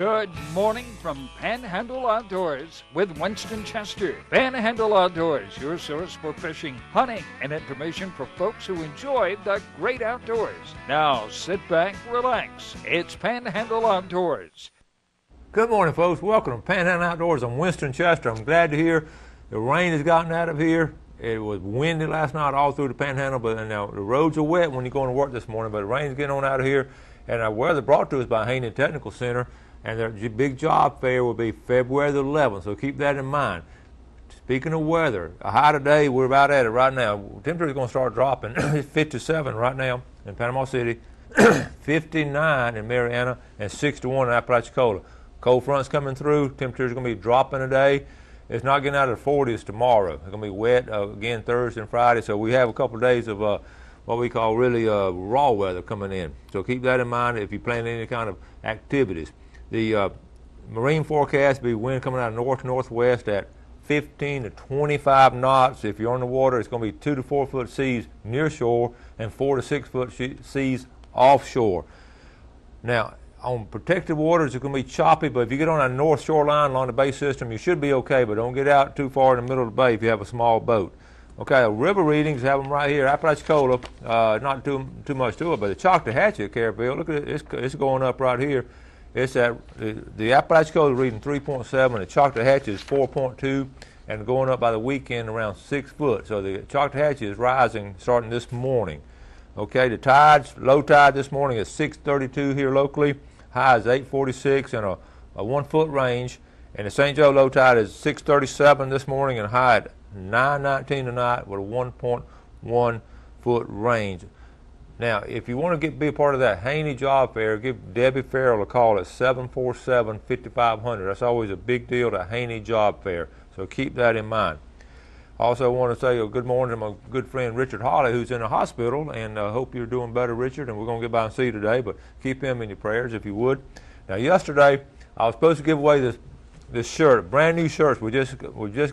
Good morning from Panhandle Outdoors with Winston Chester. Panhandle Outdoors, your source for fishing, hunting, and information for folks who enjoy the great outdoors. Now sit back, relax. It's Panhandle Outdoors. Good morning, folks. Welcome to Panhandle Outdoors. I'm Winston Chester. I'm glad to hear the rain has gotten out of here. It was windy last night all through the Panhandle, but now the roads are wet when you're going to work this morning, but the rain's getting on out of here. And our weather brought to us by Haney Technical Center. And their big job fair will be February the 11th, so keep that in mind. Speaking of weather, a high today, we're about at it right now. Temperature is going to start dropping. It's 57 right now in Panama City, 59 in Mariana, and 61 in Apalachicola. Cold front's coming through. Temperatures are going to be dropping today. It's not getting out of the 40s tomorrow. It's going to be wet again Thursday and Friday, so we have a couple of days of what we call really raw weather coming in. So keep that in mind if you plan any kind of activities. The marine forecast will be wind coming out of north-northwest at 15 to 25 knots. If you're on the water, it's going to be 2 to 4 foot seas near shore and 4 to 6 foot seas offshore. Now, on protected waters, it's going to be choppy, but if you get on a north shoreline along the bay system, you should be okay, but don't get out too far in the middle of the bay if you have a small boat. Okay, river readings, have them right here. Apalachicola, not too much to it, but the Choctawhatchee at Carabelle, look at it, it's going up right here. It's at the Apalachicola is reading 3.7, the Choctawhatchee is 4.2, and going up by the weekend around 6 foot. So the Choctawhatchee is rising starting this morning. Okay, the tides, low tide this morning is 6:32 here locally, high is 8:46 and a 1 foot range. And the St. Joe low tide is 6:37 this morning and high at 9:19 tonight with a 1.1 foot range. Now, if you want to be a part of that Haney Job Fair, give Debbie Farrell a call at 747-5500. That's always a big deal, the Haney Job Fair. So keep that in mind. Also want to say a good morning to my good friend Richard Hawley, who's in the hospital, and I hope you're doing better, Richard, and we're going to get by and see you today, but keep him in your prayers if you would. Now, yesterday, I was supposed to give away this shirt, brand new shirts we've just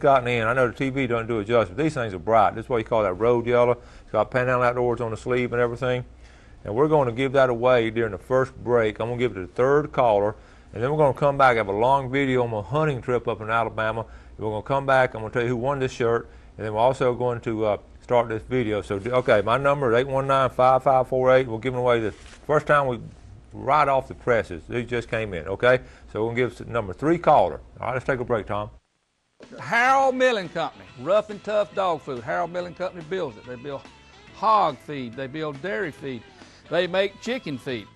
gotten in. I know the TV doesn't do it justice, but these things are bright. This is why you call that road yellow. It's got Panhandle Outdoors on the sleeve and everything. And we're going to give that away during the first break. I'm going to give it to the third caller, and then we're going to come back, have a long video on my hunting trip up in Alabama. And we're going to come back, I'm going to tell you who won this shirt, and then we're also going to start this video. So, okay, my number is 819-5548. We're giving away the first time we right off the presses. These just came in, okay? So we're going to give number 3 caller. All right, let's take a break, Tom. Harold Milling Company, rough and tough dog food. Harold Milling Company builds it. They build hog feed. They build dairy feed. They make chicken feed.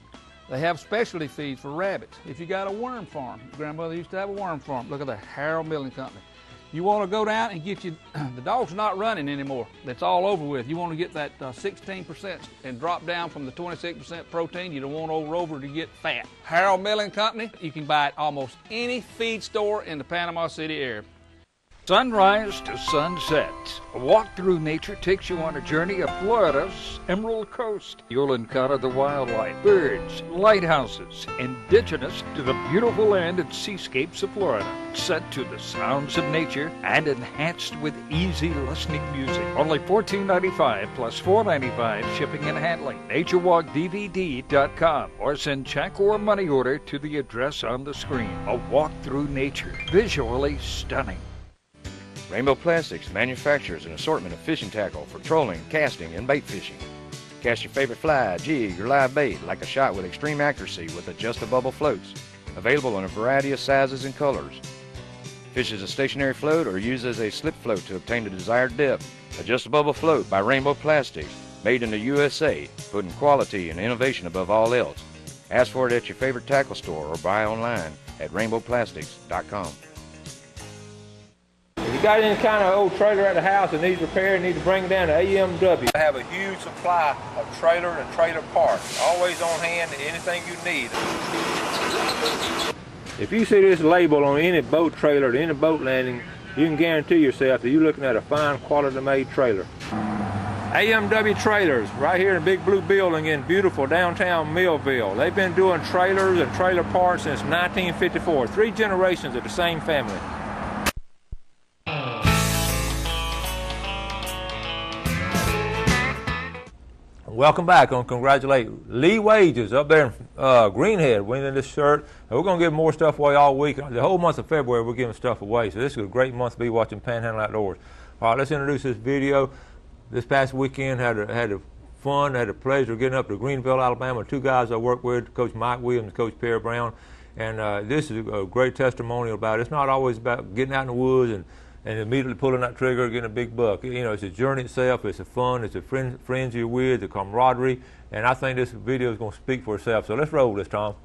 They have specialty feeds for rabbits. If you got a worm farm, grandmother used to have a worm farm. Look at the Harold Milling Company. You want to go down and get you, the dog's not running anymore. That's all over with. You want to get that 16% and drop down from the 26% protein. You don't want over to get fat. Harold Milling Company, you can buy at almost any feed store in the Panama City area. Sunrise to sunset. A walk through nature takes you on a journey of Florida's Emerald Coast. You'll encounter the wildlife, birds, lighthouses, indigenous to the beautiful land and seascapes of Florida, set to the sounds of nature and enhanced with easy listening music. Only $14.95 plus $4.95 shipping and handling. NatureWalkDVD.com or send check or money order to the address on the screen. A walk through nature, visually stunning. Rainbow Plastics manufactures an assortment of fishing tackle for trolling, casting, and bait fishing. Cast your favorite fly, jig, or live bait like a shot with extreme accuracy with adjust-a-bubble floats. Available in a variety of sizes and colors. Fish as a stationary float or use as a slip float to obtain the desired depth. Adjust-a-bubble float by Rainbow Plastics, made in the USA, putting quality and innovation above all else. Ask for it at your favorite tackle store or buy online at rainbowplastics.com. If you got any kind of old trailer at the house that needs repair, need to bring down to AMW. I have a huge supply of trailer and trailer parts, always on hand, anything you need. If you see this label on any boat trailer at any boat landing, you can guarantee yourself that you're looking at a fine quality made trailer. AMW Trailers, right here in the big blue building in beautiful downtown Millville. They've been doing trailers and trailer parts since 1954, 3 generations of the same family. Welcome back. I want to congratulate Lee Wages up there in Greenhead winning this shirt. And we're going to give more stuff away all week. The whole month of February, we're giving stuff away. So this is a great month to be watching Panhandle Outdoors. All right, let's introduce this video. This past weekend, had the fun, had the pleasure of getting up to Greenville, Alabama. Two guys I work with, Coach Mike Williams and Coach Perry Brown. And this is a great testimonial about it. It's not always about getting out in the woods and immediately pulling that trigger, getting a big buck. You know, it's a journey itself, it's a fun, it's a friends you're with, the camaraderie, and I think this video is going to speak for itself. So let's roll this, Tom.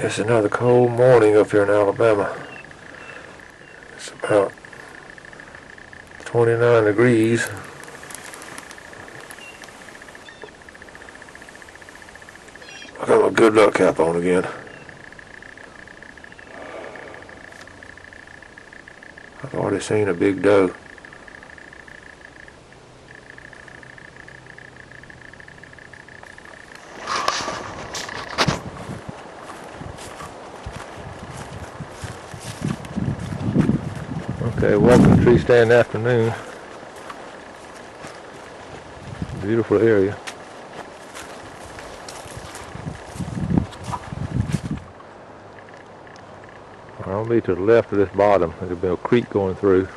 It's another cold morning up here in Alabama. It's about 29 degrees. I got my good luck cap on again. I've already seen a big doe. Okay, welcome to Tree Stand Afternoon. Beautiful area. I'll be to the left of this bottom. There'll be a creek going through.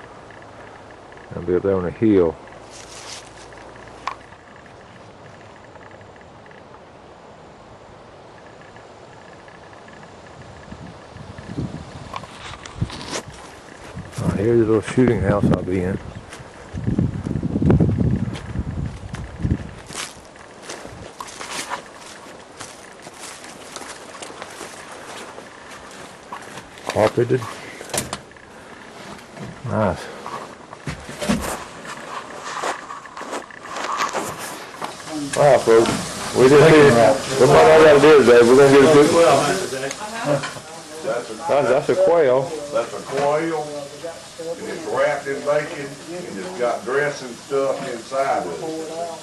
I'll be up there on a hill. Here's a little shooting house I'll be in. Carpeted. Nice. Alright folks, we just here. What I gotta do today, we're gonna get a that's a quail. That's a quail, and it's wrapped in bacon, and it's got dressing stuffed inside of it.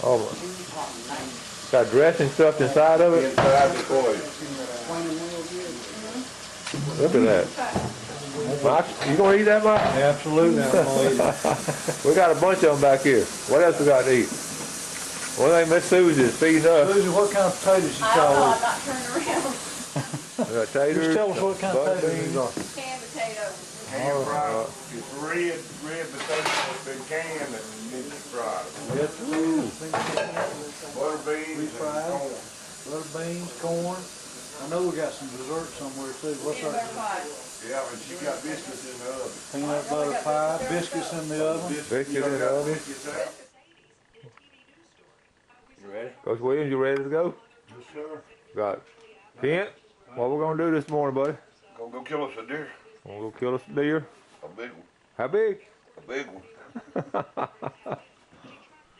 Oh, got dressing stuffed inside of it? Inside the quail. Look at that. Mike, you gonna eat that, Mike? Absolutely, I'm gonna eat it. We got a bunch of them back here. What else we got to eat? One thing Miss Susie is feeding us. Susie, what kind of potatoes you I don't know, call I'm not turned around. We got taters. Just tell us what kind of butter potatoes beans. these are. Canned potatoes. Hand fried, it's red potatoes that's been canned and then it's fried. Yes, Butter beans and corn. butter beans, corn. I know we got some dessert somewhere too. What's Peanut our butter pie. Yeah, and she got biscuits in the oven. peanut butter pie, biscuits in the oven? Biscuits You in the got oven. biscuits out. You ready? Coach Williams, you ready to go? Yes, sir. Got Kent, what we're gonna do this morning, buddy? Gonna go kill us a deer. We're gonna kill us a deer. A big one. How big? A big one.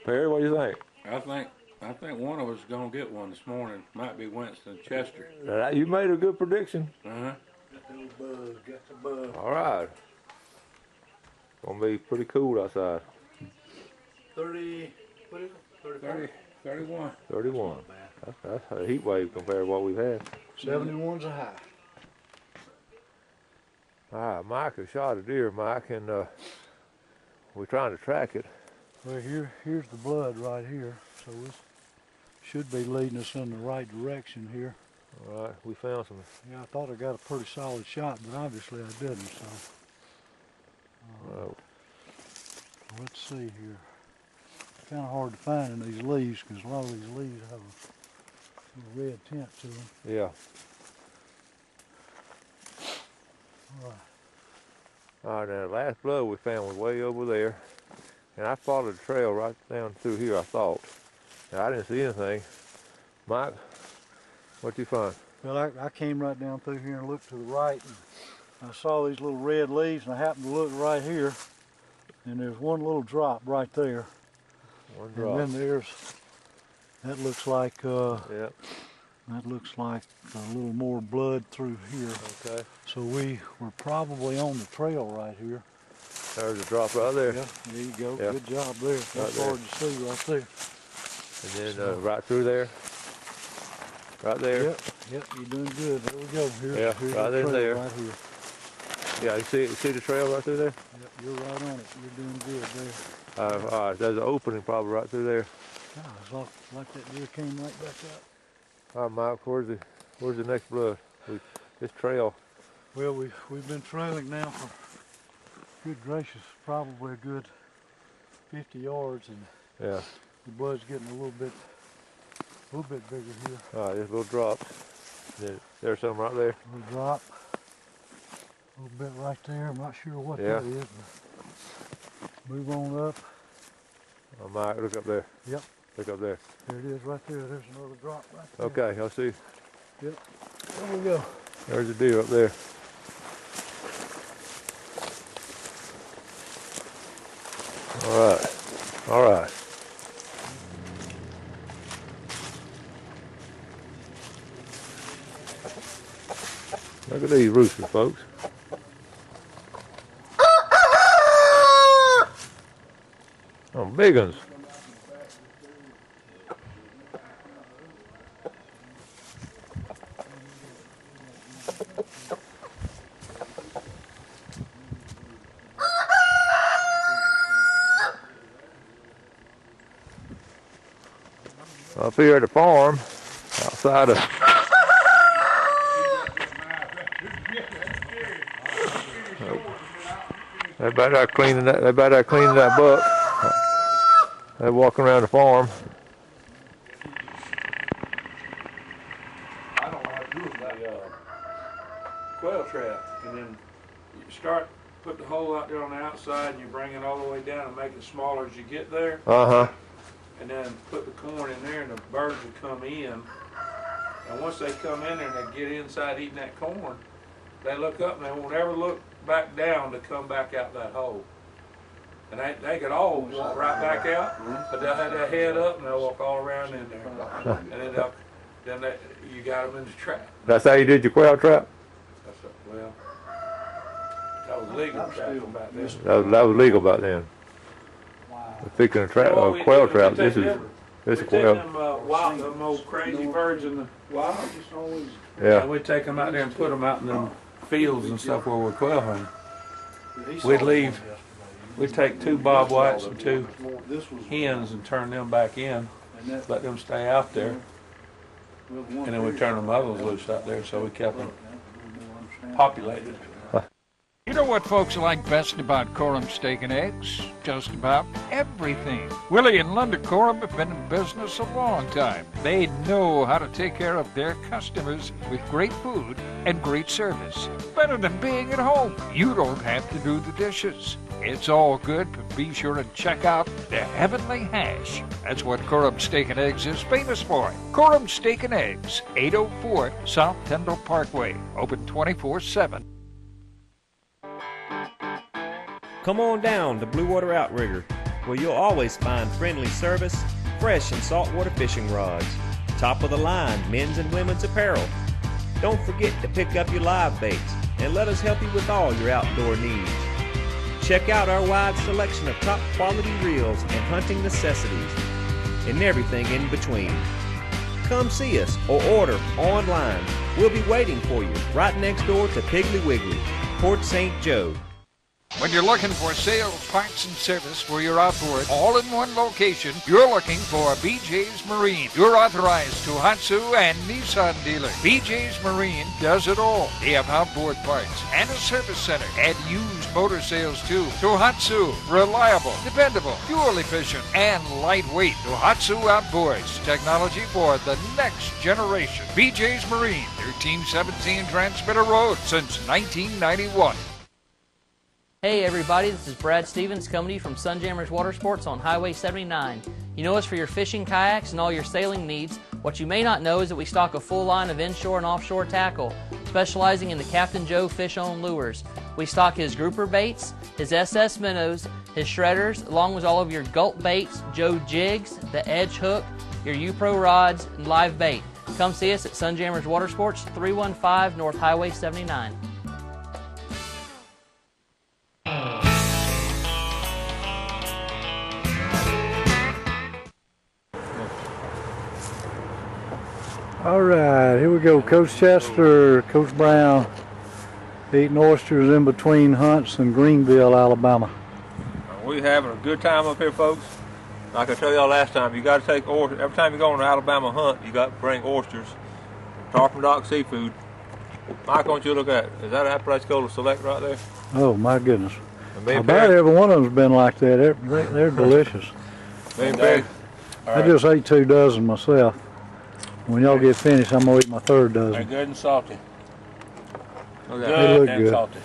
Perry, what do you think? I think one of us is gonna get one this morning. Might be Winston Chester. You made a good prediction. Uh-huh. Got the bug. All right. Gonna be pretty cool outside. 30, what is it? 35? 31. 31. That's a heat wave compared to what we've had. 71's a high. All right, Mike has shot a deer, Mike, and we're trying to track it. Well, here's the blood right here, so it should be leading us in the right direction here. All right, we found some. Yeah, I thought I got a pretty solid shot, but obviously I didn't, so. Oh. Let's see here. It's kind of hard to find in these leaves because a lot of these leaves have a red tint to them. Yeah. All right. All right, now the last blood we found was way over there. And I followed the trail right down through here, I thought. Now, I didn't see anything. Mike, what'd you find? Well, I came right down through here and looked to the right, and I saw these little red leaves, and I happened to look right here, and there's one little drop right there. One drop. And then that looks like, Yep. that looks like a little more blood through here. Okay. So we were probably on the trail right here. There's a drop right there. Yeah, there you go. Yeah. Good job there. That's there. hard to see right there. And then right through there. Right there. Yep, you're doing good. There we go. Here's right the in trail there. right here. Yeah, you see the trail right through there? Yep, you're right on it. You're doing good there. All right, there's an opening probably right through there. God, it's like that deer came right back up. All right, Mike, where's the next blood? This trail. Well, we've been trailing now for, good gracious, probably a good 50 yards, and Yeah. the blood's getting a little bit bigger here. All right, there's a little drop. There's some right there. A little drop. A little bit right there. I'm not sure what Yeah. that is, but move on up. Oh, Mike, look up there. Yep. Look up there. There it is right there. There's another drop right there. Okay, I'll see. Yep. There we go. There's a deer up there. All right. All right. Look at these roosters, folks. Oh, big ones. Up here at the farm, outside of everybody out cleaning that buck. They're walking around the farm. I don't know how to do it with the quail trap, and then you start, put the hole out there on the outside, and you bring it all the way down and make it smaller as you get there, Uh-huh. and then put the corn in there, and the birds will come in. And once they come in there and they get inside eating that corn, they look up and they won't ever look back down to come back out that hole. And they could all walk right back out, but they'll have their head up and they'll walk all around in there. And then you got them in the trap. That's how you did your quail trap? Well, that was legal back then. That was legal back then. Picking a quail trap. This is We quail. take them wild, them old crazy birds in the wild. Yeah. And we'd take them out there and put them out in them fields and stuff where we're quail hunting. We'd take 2 bob whites and 2 hens and turn them back in, let them stay out there, and then we'd turn the mothers loose out there, so we kept them populated. You know what folks like best about Coram Steak and Eggs? Just about everything. Willie and Linda Coram have been in business a long time. They know how to take care of their customers with great food and great service. Better than being at home. You don't have to do the dishes. It's all good, but be sure to check out the Heavenly Hash. That's what Coram Steak and Eggs is famous for. Coram Steak and Eggs, 804 South Tyndall Parkway. Open 24/7. Come on down to Blue Water Outrigger, where you'll always find friendly service, fresh and saltwater fishing rods, top of the line men's and women's apparel. Don't forget to pick up your live baits and let us help you with all your outdoor needs. Check out our wide selection of top quality reels and hunting necessities, and everything in between. Come see us or order online. We'll be waiting for you right next door to Piggly Wiggly, Port St. Joe. When you're looking for sales, parts, and service for your outboard, all in one location, you're looking for BJ's Marine, your authorized Tohatsu and Nissan dealer. BJ's Marine does it all. They have outboard parts and a service center and used motor sales too. Tohatsu, reliable, dependable, fuel efficient, and lightweight. Tohatsu Outboards, technology for the next generation. BJ's Marine, 1317 Transmitter Road since 1991. Hey everybody, this is Brad Stevens coming to you from Sunjammers Water Sports on Highway 79. You know us for your fishing kayaks and all your sailing needs. What you may not know is that we stock a full line of inshore and offshore tackle, specializing in the Captain Joe fish-on lures. We stock his grouper baits, his SS minnows, his shredders, along with all of your gulp baits, Joe jigs, the edge hook, your U-Pro rods, and live bait. Come see us at Sunjammers Water Sports, 315 North Highway 79. All right, here we go. Coach Chester, Coach Brown, eating oysters in between hunts in Greenville, Alabama. We're having a good time up here, folks. Like I told y'all last time, you got to take oysters. Every time you go on an Alabama hunt, you got to bring oysters. Tarpon Dock Seafood. Mike, why don't you look at it? Is that place called a Select right there? Oh, my goodness. About every one of them's been like that. They're delicious. I just ate 2 dozen myself. When y'all get finished, I'm going to eat my 3rd dozen. They're good and salty. They look good. Salty.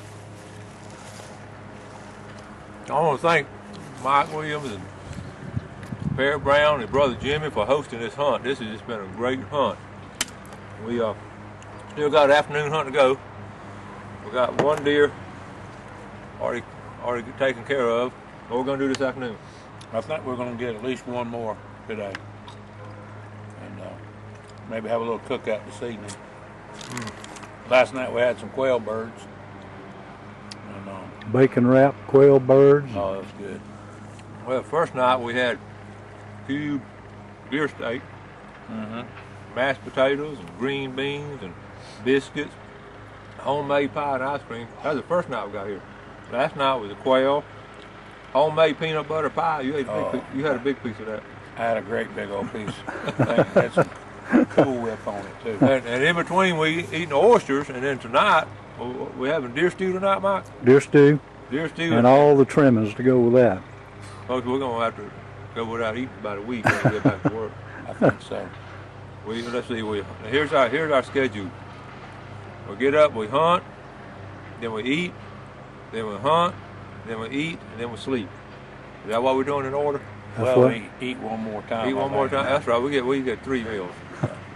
I want to thank Mike Williams and Perry Brown and brother Jimmy for hosting this hunt. This has just been a great hunt. We still got an afternoon hunt to go. We got 1 deer already taken care of. What we're going to do this afternoon? I think we're going to get at least 1 more today. Maybe have a little cookout this evening. Last night we had some quail birds. And, bacon wrap, quail birds. Oh, that was good. Well, first night we had cube deer steak, mashed potatoes and green beans and biscuits, homemade pie and ice cream. That was the first night we got here. Last night was a quail, homemade peanut butter pie. You had a big piece of that. I had a great big old piece. Had some Cool Whip on it too. And in between we eating oysters, and then tonight we're having deer stew tonight, Mike. Deer stew. Deer stew. And all the trimmings to go with that. Folks, we're gonna have to go without eating about a week when we get back to work. I think so. Let's see. Here's our schedule. We get up, we hunt, then we eat, then we hunt, then we eat, and then we sleep. Is that what we're doing in order? We eat 1 more time. Eat 1 more time. That's right. We get 3 meals.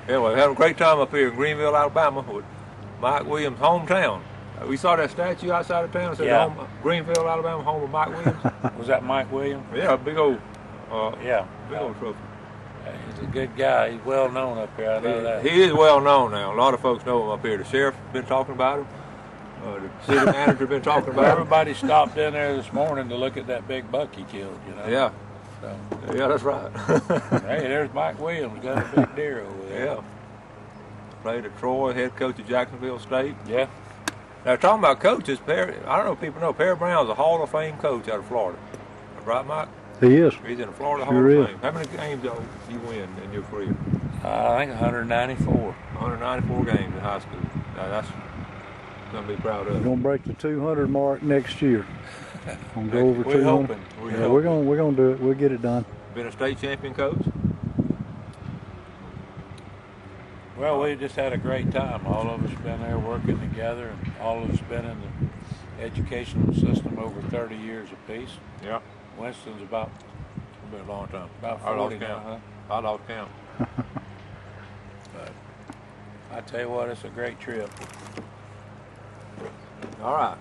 Anyway, having a great time up here in Greenville, Alabama, with Mike Williams' hometown. We saw that statue outside of town. It said Greenville, Alabama, home of Mike Williams. Was that Mike Williams? Yeah, big old trophy. He's a good guy. He's well known up here. I know that. He is well known now. A lot of folks know him up here. The sheriff's been talking about him. The city manager been talking about him. Everybody stopped in there this morning to look at that big buck he killed. Yeah. So. Yeah, that's right. Hey, there's Mike Williams, got a big deer over there. Yeah. Played at Troy, head coach of Jacksonville State. Yeah. Now, talking about coaches, I don't know if people know, Perry Brown's a Hall of Fame coach out of Florida. Right, Mike? He is. He's in the Florida Sure Hall of is. Fame. How many games do you win in your career? I think 194. 194 games in high school. Now, that's something to be proud of. We're going to break the 200 mark next year. We'll go over 200. Hoping. We're going to do it. We'll get it done. Been a state champion coach? Well, we just had a great time. All of us been there working together, and all of us been in the educational system over 30 years apiece. Yeah. Winston's It's been a long time. about I 40 lost now, count. huh? I lost count. But I tell you what, it's a great trip. All right.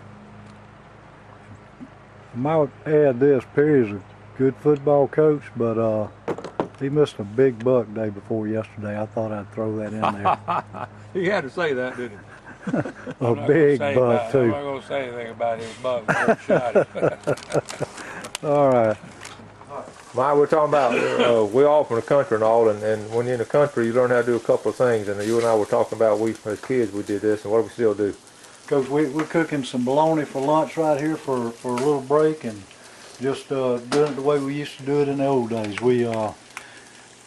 I might add this. Perry's a good football coach, but he missed a big buck day before yesterday. I thought I'd throw that in there. He had to say that, didn't he? A big buck, too. I'm not going to say anything about his buck. Never shot it. All right. Mike, we're talking about, we're all from the country and all, and when you're in the country, you learn how to do a couple of things, and you and I were talking about, as kids, we did this, and what do we still do? Coach, we're cooking some bologna for lunch right here for a little break, and just doing it the way we used to do it in the old days. We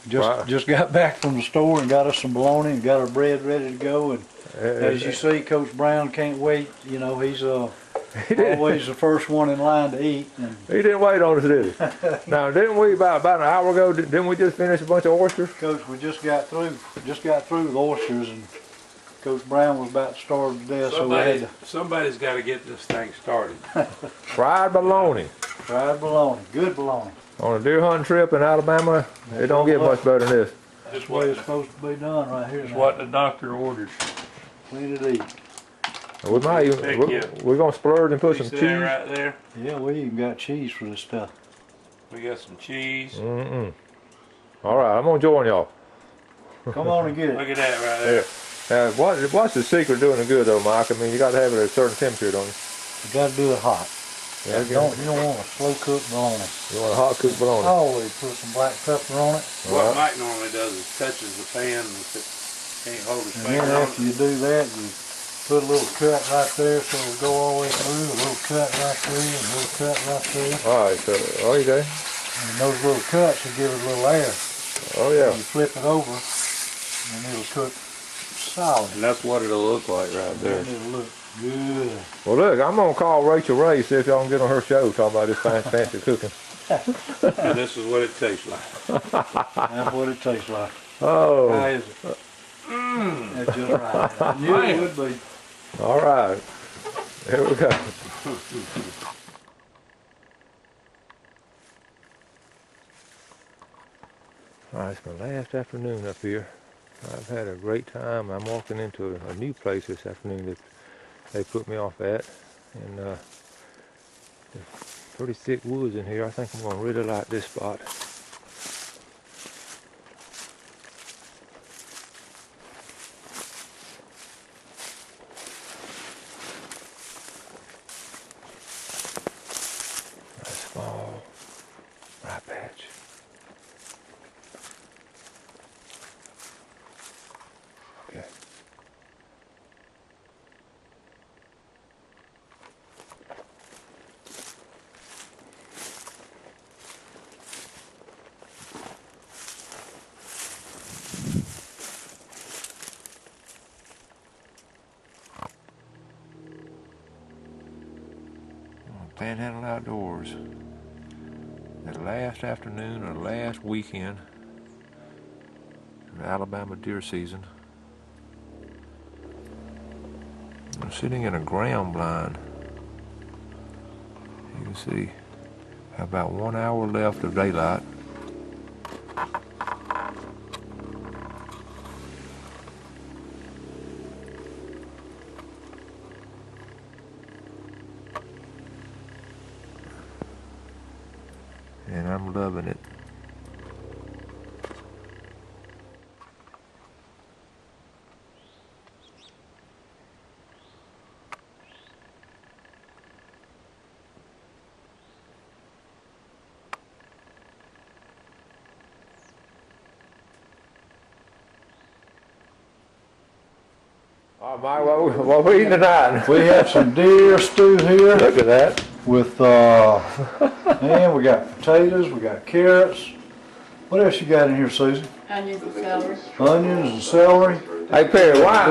just got back from the store and got us some bologna and got our bread ready to go. And as you see, Coach Brown can't wait. You know, he's always the first one in line to eat. And he didn't wait on us, did he? Now, didn't we about an hour ago? Didn't we just finish a bunch of oysters? Coach, we just got through with oysters, and Coach Brown was about to starve to death, so we had to. Somebody's got to get this thing started. Fried bologna. Fried bologna, good bologna. On a deer hunting trip in Alabama, it don't get much better than this. That's the way it's supposed to be done right here. It's what the doctor orders. Plenty to eat. We might even, we're going to splurge and put some cheese. Right there. Yeah, we even got cheese for this stuff. We got some cheese. All right, I'm going to join y'all. Come on and get it. Look at that right there. Now, what's the secret of doing it good, though, Mike? I mean, you got to have it at a certain temperature, don't you? You got to do it hot. Yeah, you don't want a slow cooked bologna. You want a hot cooked bologna? Always put some black pepper on it. What Mike normally does is touches the pan and can't hold his finger And then on after you do that, you put a little cut right there so it'll go all the way through. A little cut right there, and a little cut right there. All right, so, okay. And those little cuts will give it a little air. Oh, yeah. You flip it over, and it'll cook solid. And that's what it'll look like right there. And it'll look good. Well, look, I'm going to call Rachel Ray, see if y'all can get on her show talking about this fancy cooking. And this is what it tastes like. That's what it tastes like. Oh. How is it? That's just right. I knew it would be. All right. Here we go. All right, it's my last afternoon up here. I've had a great time. I'm walking into a new place this afternoon that they put me off at. And there's pretty thick woods in here. I think I'm going to really like this spot. Small rye patch. Okay. Panhandle Outdoors. That last afternoon or last weekend of Alabama deer season. I'm sitting in a ground blind. You can see about 1 hour left of daylight. And I'm loving it. All right, Mike, what we eating tonight? We have some deer stew here. Look at that. With, man, we got potatoes, we got carrots. What else you got in here, Susie? Onions and celery. Onions and celery. Hey, Perry, why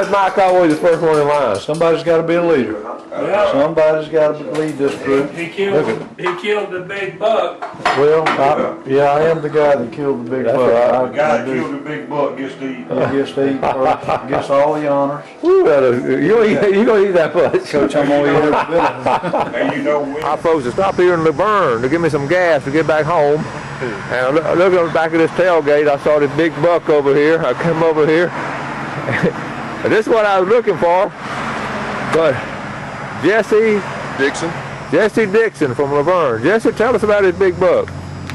is Mike always the first one in line? Somebody's got to be a leader. Yeah. Somebody's got to lead this group. He killed the big buck. Well, I am the guy that killed the big buck. The guy that killed the big buck gets to eat. He gets to eat first, gets all the honors. Ooh, you gonna eat that much? Coach, I'm gonna eat every bit of it. And you know when? I'm supposed to stop here in Laverne to give me some gas to get back home. And look at the back of this tailgate. I saw this big buck over here. I come over here. And this is what I was looking for. But Jesse Dixon from Laverne. Jesse, tell us about his big buck.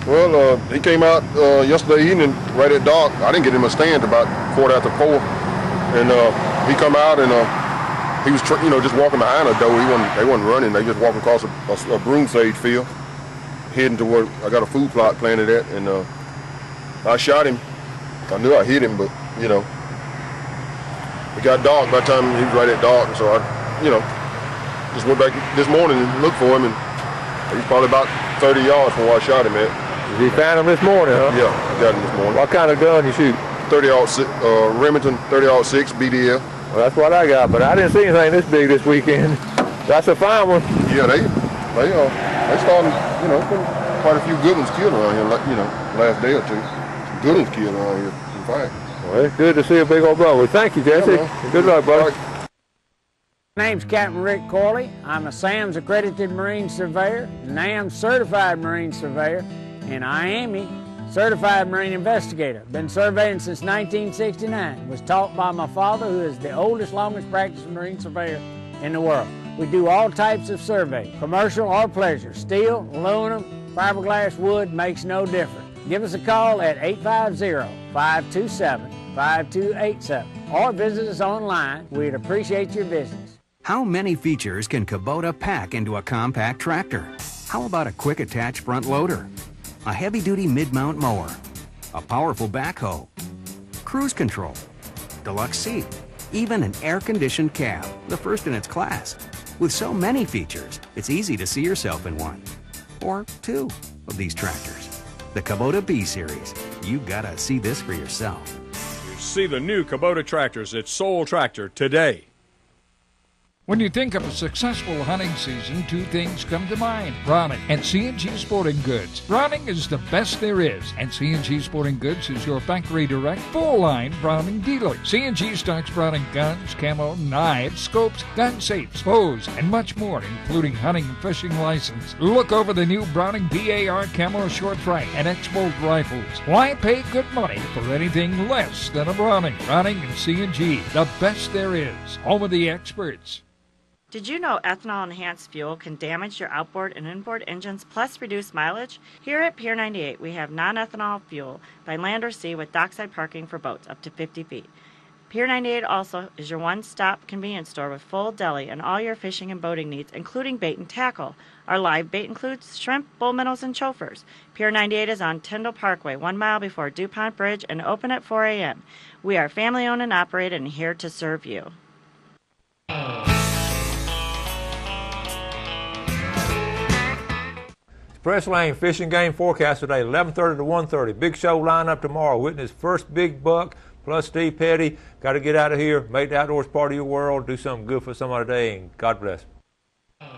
Well, he came out yesterday evening right at dark. I didn't get him a stand about 4:15, and he come out and he was just walking behind a doe. They wasn't running. They just walking across a broom sage field, heading to where I got a food plot planted at, and I shot him. I knew I hit him, but it got dark by the time he was right at dark, and so I, just went back this morning and looked for him, and he's probably about 30 yards from where I shot him at. You found him this morning, huh? Yeah, I got him this morning. What kind of gun you shoot? 30-06, Remington 30-06 BDL. Well, that's what I got, but I didn't see anything this big this weekend. That's a fine one. Yeah, they started, been quite a few good ones killed around here, last day or two. Some good ones killed around here, in fact. Well, it's good to see a big old buck. Well, thank you, Jesse. Yeah, good luck, buddy. Right. My name's Captain Rick Corley. I'm a SAMS accredited Marine Surveyor, NAMS certified Marine Surveyor, and IAME certified Marine Investigator. Been surveying since 1969. Was taught by my father, who is the oldest, longest practicing Marine Surveyor in the world. We do all types of survey, commercial or pleasure. Steel, aluminum, fiberglass, wood, makes no difference. Give us a call at 850-527-5287 or visit us online. We'd appreciate your business. How many features can Kubota pack into a compact tractor? How about a quick attach front loader? A heavy-duty mid-mount mower? A powerful backhoe? Cruise control? Deluxe seat? Even an air-conditioned cab, the first in its class. With so many features, it's easy to see yourself in one or two of these tractors. The Kubota B-Series. You gotta see this for yourself. See the new Kubota tractors at Soul Tractor today. When you think of a successful hunting season, two things come to mind: Browning and C&G Sporting Goods. Browning is the best there is, and C&G Sporting Goods is your factory direct, full-line Browning dealer. C&G stocks Browning guns, camo, knives, scopes, gun safes, bows, and much more, including hunting and fishing license. Look over the new Browning BAR camo short track and X-Bolt rifles. Why pay good money for anything less than a Browning? Browning and C&G, the best there is. Home of the experts. Did you know ethanol-enhanced fuel can damage your outboard and inboard engines plus reduce mileage? Here at Pier 98, we have non-ethanol fuel by land or sea with dockside parking for boats up to 50 feet. Pier 98 also is your one-stop convenience store with full deli and all your fishing and boating needs, including bait and tackle. Our live bait includes shrimp, bull minnows, and chauffeurs. Pier 98 is on Tyndall Parkway, 1 mile before DuPont Bridge, and open at 4 a.m. We are family-owned and operated and here to serve you. Press Lane Fishing Game Forecast today, 11:30 to 1:30. Big show lineup tomorrow. Witness first big buck, plus Steve Petty. Got to get out of here, make the outdoors part of your world, do something good for somebody today, and God bless.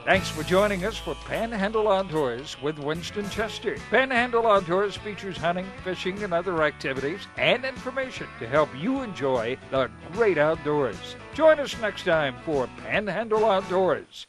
Thanks for joining us for Panhandle Outdoors with Winston Chester. Panhandle Outdoors features hunting, fishing, and other activities and information to help you enjoy the great outdoors. Join us next time for Panhandle Outdoors.